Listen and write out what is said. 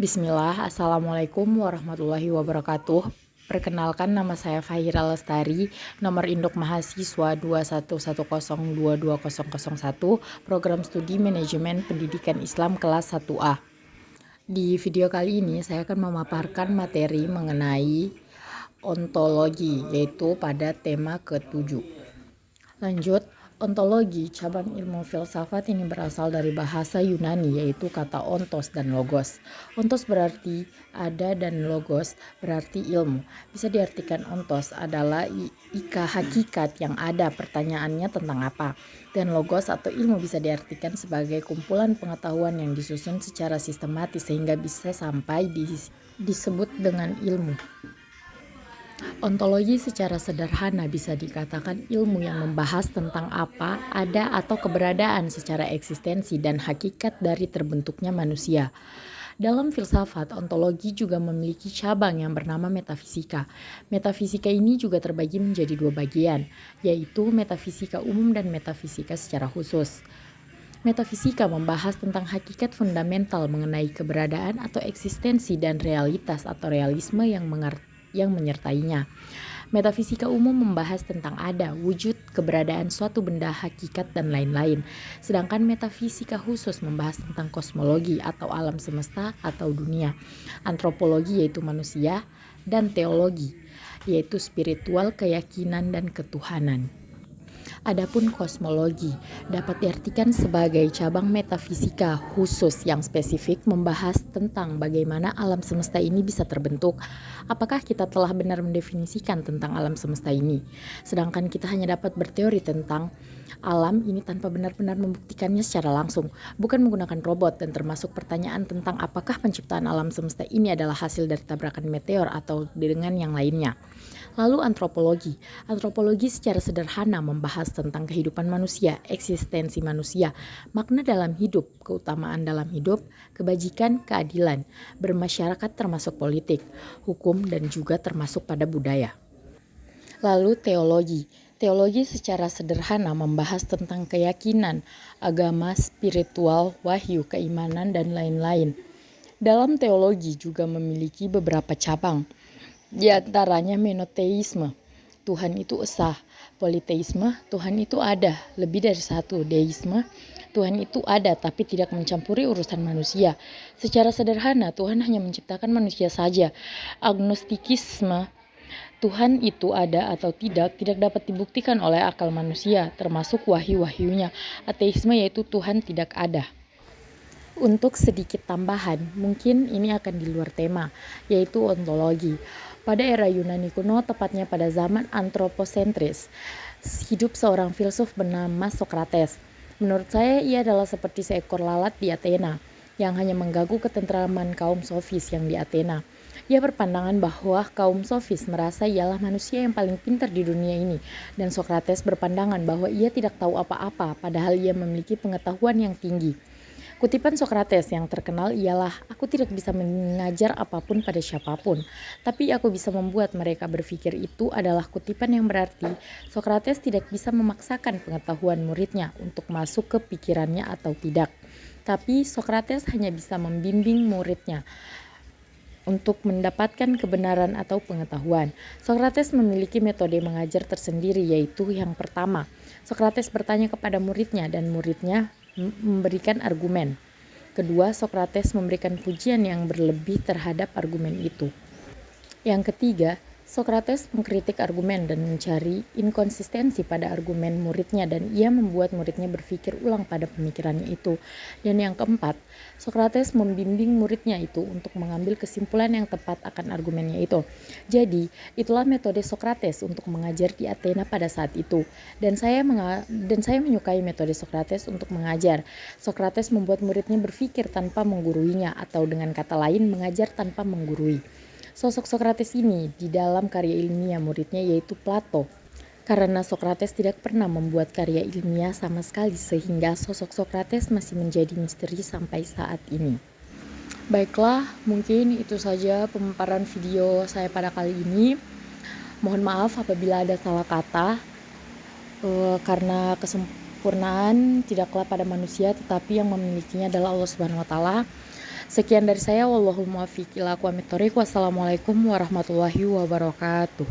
Bismillah, Assalamualaikum warahmatullahi wabarakatuh. Perkenalkan, nama saya Fahira Lestari, nomor induk mahasiswa 2110222001, program studi manajemen pendidikan Islam kelas 1A. Di video kali ini saya akan memaparkan materi mengenai ontologi, yaitu pada tema ke-7. Lanjut, ontologi, cabang ilmu filsafat ini berasal dari bahasa Yunani, yaitu kata ontos dan logos. Ontos berarti ada dan logos berarti ilmu. Bisa diartikan ontos adalah hakikat yang ada, pertanyaannya tentang apa. Dan logos atau ilmu bisa diartikan sebagai kumpulan pengetahuan yang disusun secara sistematis sehingga bisa sampai disebut dengan ilmu. Ontologi secara sederhana bisa dikatakan ilmu yang membahas tentang apa, ada atau keberadaan secara eksistensi dan hakikat dari terbentuknya manusia. Dalam filsafat, ontologi juga memiliki cabang yang bernama metafisika. Metafisika ini juga terbagi menjadi dua bagian, yaitu metafisika umum dan metafisika secara khusus. Metafisika membahas tentang hakikat fundamental mengenai keberadaan atau eksistensi dan realitas atau realisme yang menyertainya. Metafisika umum membahas tentang ada, wujud, keberadaan suatu benda, hakikat, dan lain-lain. Sedangkan metafisika khusus membahas tentang kosmologi atau alam semesta atau dunia, antropologi yaitu manusia, dan teologi yaitu spiritual, keyakinan, dan ketuhanan. Adapun kosmologi dapat diartikan sebagai cabang metafisika khusus yang spesifik membahas tentang bagaimana alam semesta ini bisa terbentuk. Apakah kita telah benar mendefinisikan tentang alam semesta ini? Sedangkan kita hanya dapat berteori tentang alam ini tanpa benar-benar membuktikannya secara langsung, bukan menggunakan robot, dan termasuk pertanyaan tentang apakah penciptaan alam semesta ini adalah hasil dari tabrakan meteor atau dengan yang lainnya. Lalu antropologi. Antropologi secara sederhana membahas tentang kehidupan manusia, eksistensi manusia, makna dalam hidup, keutamaan dalam hidup, kebajikan, keadilan, bermasyarakat termasuk politik, hukum, dan juga termasuk pada budaya. Lalu teologi. Teologi secara sederhana membahas tentang keyakinan, agama, spiritual, wahyu, keimanan, dan lain-lain. Dalam teologi juga memiliki beberapa cabang. Di antaranya monoteisme, Tuhan itu esa; politeisme, Tuhan itu ada, lebih dari satu; deisme, Tuhan itu ada tapi tidak mencampuri urusan manusia. Secara sederhana, Tuhan hanya menciptakan manusia saja. Agnostikisme, Tuhan itu ada atau tidak dapat dibuktikan oleh akal manusia, termasuk wahyu-wahyunya. Ateisme yaitu Tuhan tidak ada. Untuk sedikit tambahan, mungkin ini akan di luar tema, yaitu ontologi. Pada era Yunani kuno, tepatnya pada zaman antroposentris, hidup seorang filsuf bernama Sokrates. Menurut saya, ia adalah seperti seekor lalat di Athena, yang hanya mengganggu ketentraman kaum sofis yang di Athena. Ia berpandangan bahwa kaum sofis merasa ialah manusia yang paling pintar di dunia ini, dan Sokrates berpandangan bahwa ia tidak tahu apa-apa, padahal ia memiliki pengetahuan yang tinggi. Kutipan Sokrates yang terkenal ialah, "Aku tidak bisa mengajar apapun pada siapapun, tapi aku bisa membuat mereka berpikir." Itu adalah kutipan yang berarti Sokrates tidak bisa memaksakan pengetahuan muridnya untuk masuk ke pikirannya atau tidak. Tapi Sokrates hanya bisa membimbing muridnya untuk mendapatkan kebenaran atau pengetahuan. Sokrates memiliki metode mengajar tersendiri, yaitu yang pertama, Sokrates bertanya kepada muridnya dan muridnya memberikan argumen. Kedua, Sokrates memberikan pujian yang berlebih terhadap argumen itu. Yang ketiga, Sokrates mengkritik argumen dan mencari inkonsistensi pada argumen muridnya, dan ia membuat muridnya berpikir ulang pada pemikirannya itu. Dan yang keempat, Sokrates membimbing muridnya itu untuk mengambil kesimpulan yang tepat akan argumennya itu. Jadi, itulah metode Sokrates untuk mengajar di Athena pada saat itu. Dan saya menyukai metode Sokrates untuk mengajar. Sokrates membuat muridnya berpikir tanpa mengguruinya, atau dengan kata lain, mengajar tanpa menggurui. Sosok Sokrates ini di dalam karya ilmiah muridnya yaitu Plato. Karena Sokrates tidak pernah membuat karya ilmiah sama sekali, sehingga sosok Sokrates masih menjadi misteri sampai saat ini. Baiklah, mungkin itu saja pemaparan video saya pada kali ini. Mohon maaf apabila ada salah kata, karena kesempurnaan tidaklah pada manusia, tetapi yang memilikinya adalah Allah Subhanahu wa Ta'ala. Sekian dari saya, wallahul muwaffiq ila aqwamit thoriq. Wassalamualaikum warahmatullahi wabarakatuh.